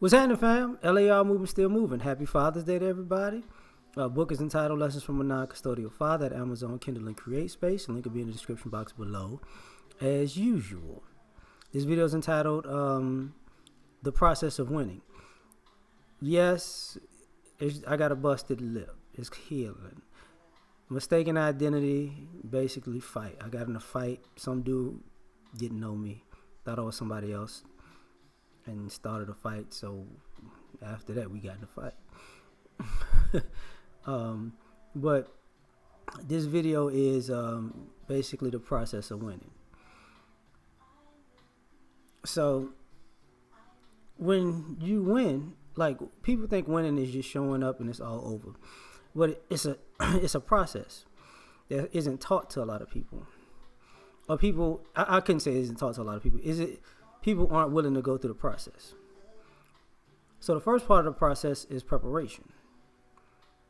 What's happening, fam? L.A.R. movement still moving. Happy Father's Day to everybody. Book is entitled Lessons from a Non-Custodial Father at Amazon, Kindle, and Create Space. Link will be in the description box below, as usual. This video is entitled The Process of Winning. Yes, I got a busted lip. It's healing. Mistaken identity, basically fight. I got in a fight. Some dude didn't know me. Thought I was somebody else. And started a fight, so after that we got in a fight. But this video is basically the process of winning. So when you win, like, people think winning is just showing up and it's all over, but it's a process that isn't taught to a lot of people. Or people, I couldn't say it isn't taught to a lot of people. People aren't willing to go through the process. So the first part of the process is preparation.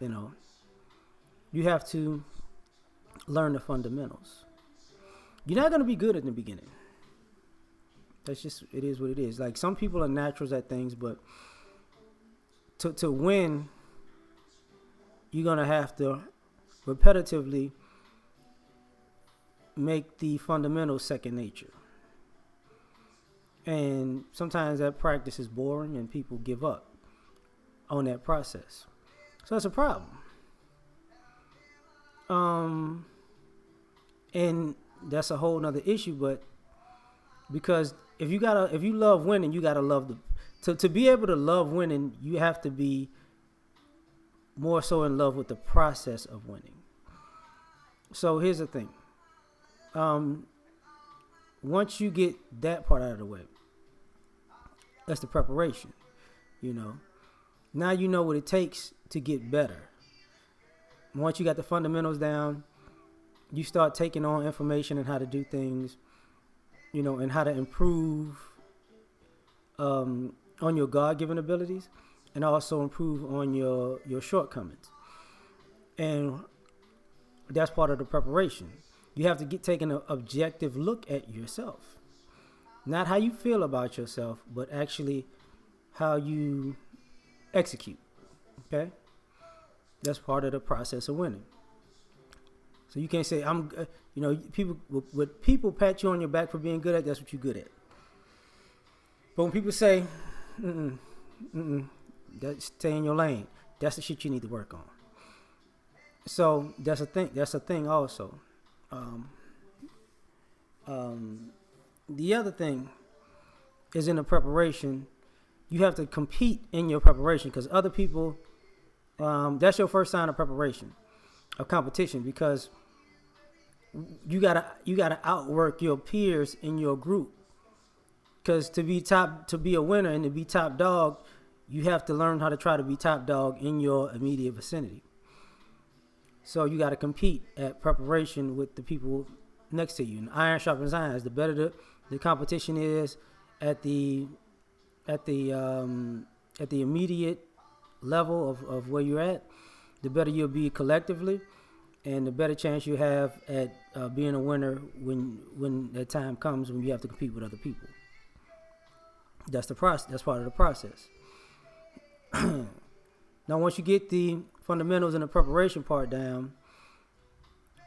You have to learn the fundamentals. You're not going to be good in the beginning. That's just, it is what it is. Like, some people are naturals at things, but to win, you're going to have to repetitively make the fundamentals second nature. And sometimes that practice is boring and people give up on that process. So that's a problem. And that's a whole nother issue, but because if you love winning, you gotta love to be able to love winning, you have to be more so in love with the process of winning. So here's the thing. Once you get that part out of the way, that's the preparation. Now you know what it takes to get better. Once you got the fundamentals down, you start taking on information and how to do things, and how to improve on your God-given abilities, and also improve on your shortcomings. And that's part of the preparation. You have to take an objective look at yourself. Not how you feel about yourself, but actually how you execute. Okay? That's part of the process of winning. So you can't say, people pat you on your back for being good at, that's what you're good at. But when people say, stay in your lane, that's the shit you need to work on. So that's a thing. That's a thing also. The other thing is in the preparation. You have to compete in your preparation, because other people, that's your first sign of preparation, of competition, because you gotta outwork your peers in your group. Because to be a winner and to be top dog, you have to learn how to try to be top dog in your immediate vicinity. So you got to compete at preparation with the people next to you. And iron sharpens iron. The better the competition is at the immediate level of where you're at, the better you'll be collectively, and the better chance you have at being a winner when that time comes when you have to compete with other people. That's the process. That's part of the process. Now, once you get the fundamentals and the preparation part down,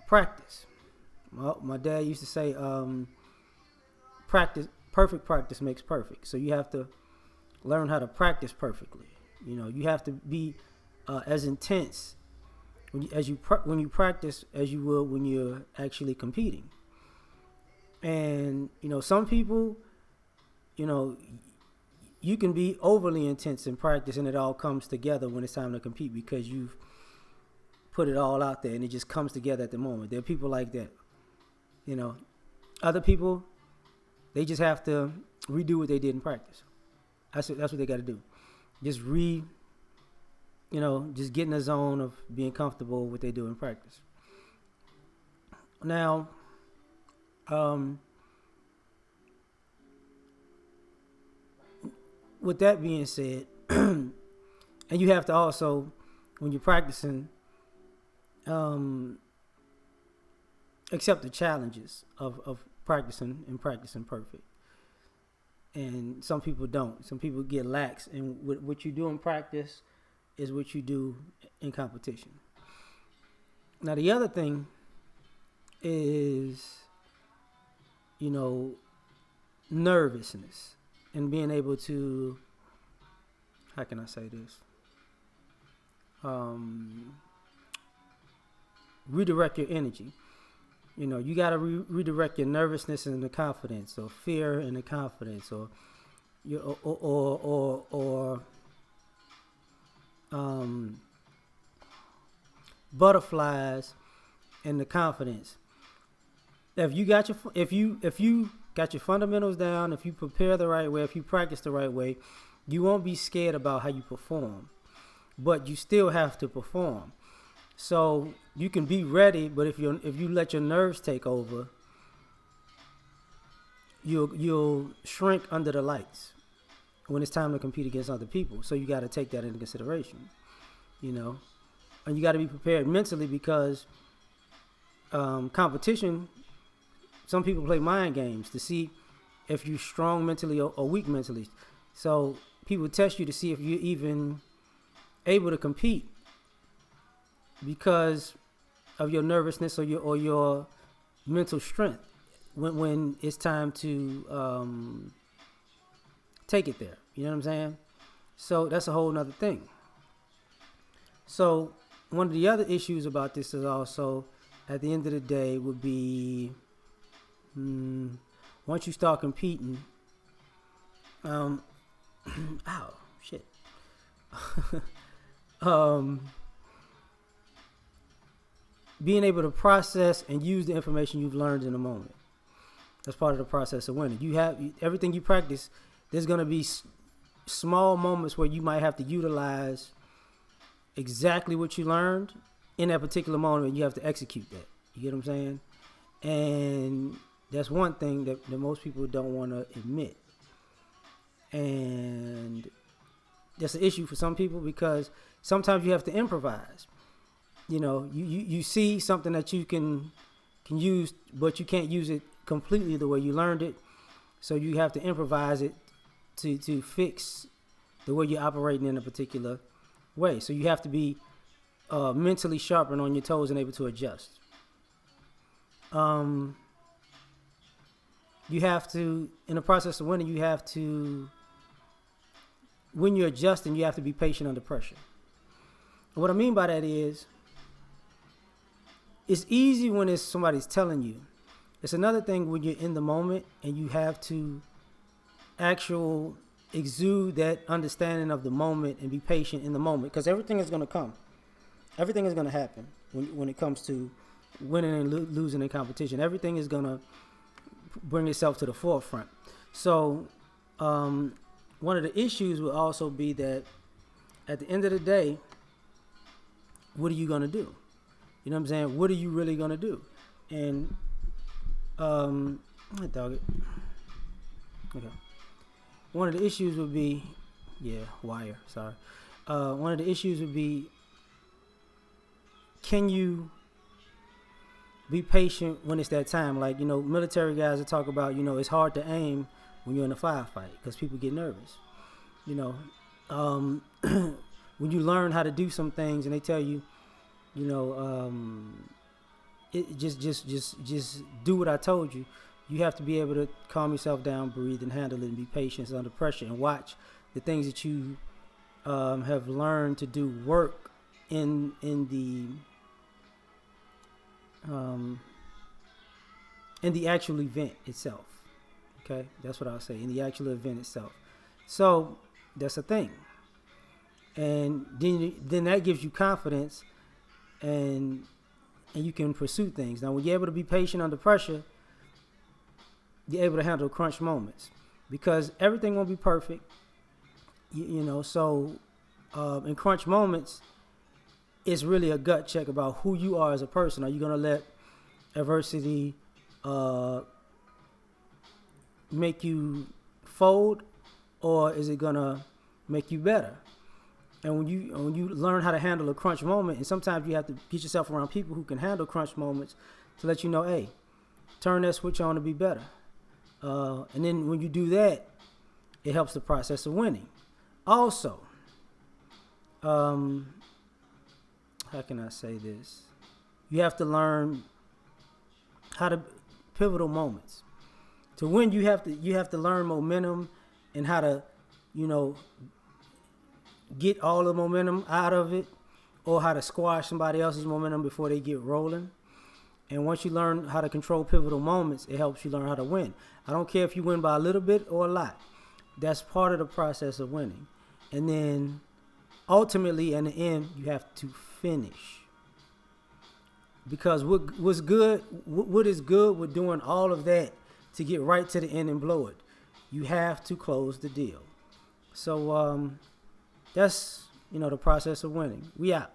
practice. Well, my dad used to say, perfect practice makes perfect. So you have to learn how to practice perfectly. You have to be as intense when you practice as you will when you're actually competing. And some people, you can be overly intense in practice, and it all comes together when it's time to compete because you've put it all out there and it just comes together at the moment. There are people like that. Other people, they just have to redo what they did in practice. That's what they got to do. Just just get in the zone of being comfortable with what they do in practice. Now, with that being said, and you have to also, when you're practicing, accept the challenges of practicing and practicing perfect. and some people don't. Some people get lax, and what you do in practice is what you do in competition. Now the other thing is, nervousness and being able to, how can I say this? Redirect your energy. You got to redirect your nervousness and the confidence, or fear and the confidence, or butterflies and the confidence. If you got your fundamentals down, if you prepare the right way, if you practice the right way, you won't be scared about how you perform. But you still have to perform. So you can be ready, but if you let your nerves take over, you'll shrink under the lights when it's time to compete against other people. So you got to take that into consideration, and you got to be prepared mentally, because competition, some people play mind games to see if you're strong mentally or weak mentally. So people test you to see if you're even able to compete because of your nervousness or your mental strength when it's time to take it there. You know what I'm saying? So that's a whole nother thing. So one of the other issues about this is also, at the end of the day, would be once you start competing, ow, shit. Being able to process and use the information you've learned in the moment. That's part of the process of winning. You have everything you practice. There's going to be small moments where you might have to utilize exactly what you learned in that particular moment, and you have to execute that. You get what I'm saying? And that's one thing that most people don't want to admit. And that's an issue for some people, because sometimes you have to improvise. You see something that you can use, but you can't use it completely the way you learned it. So you have to improvise it to fix the way you're operating in a particular way. So you have to be mentally sharp and on your toes and able to adjust. You have to, in the process of winning, you have to, when you're adjusting, you have to be patient under pressure. And what I mean by that is, it's easy when it's somebody's telling you. It's another thing when you're in the moment and you have to exude that understanding of the moment and be patient in the moment, because everything is going to come. Everything is going to happen when it comes to winning and losing in competition. Everything is going to bring itself to the forefront. So one of the issues will also be that at the end of the day, what are you going to do? You know what I'm saying? What are you really going to do? And dog it. Okay. One of the issues would be, wire. Sorry. One of the issues would be, can you be patient when it's that time? Like, military guys that talk about, it's hard to aim when you're in a firefight because people get nervous. When you learn how to do some things and they tell you, it just do what I told you. You have to be able to calm yourself down, breathe, and handle it, and be patient under pressure, and watch the things that you have learned to do work in the actual event itself. Okay, that's what I'll say, in the actual event itself. So that's a thing, and then that gives you confidence, and you can pursue things. Now, when you're able to be patient under pressure, you're able to handle crunch moments, because everything won't be perfect. So in crunch moments, it's really a gut check about who you are as a person. Are you going to let adversity make you fold, or is it going to make you better? And when you learn how to handle a crunch moment, and sometimes you have to get yourself around people who can handle crunch moments to let you know, hey, turn that switch on to be better. And then when you do that, it helps the process of winning. Also, how can I say this? You have to learn how to pivotal moments. To win, you have to learn momentum and how to, you know, get all the momentum out of it, or how to squash somebody else's momentum before they get rolling. And once you learn how to control pivotal moments, it helps you learn how to win. I don't care if you win by a little bit or a lot. That's part of the process of winning. And then ultimately, in the end, you have to finish. Because what is good with doing all of that to get right to the end and blow it? You have to close the deal. So that's, the process of winning. We out.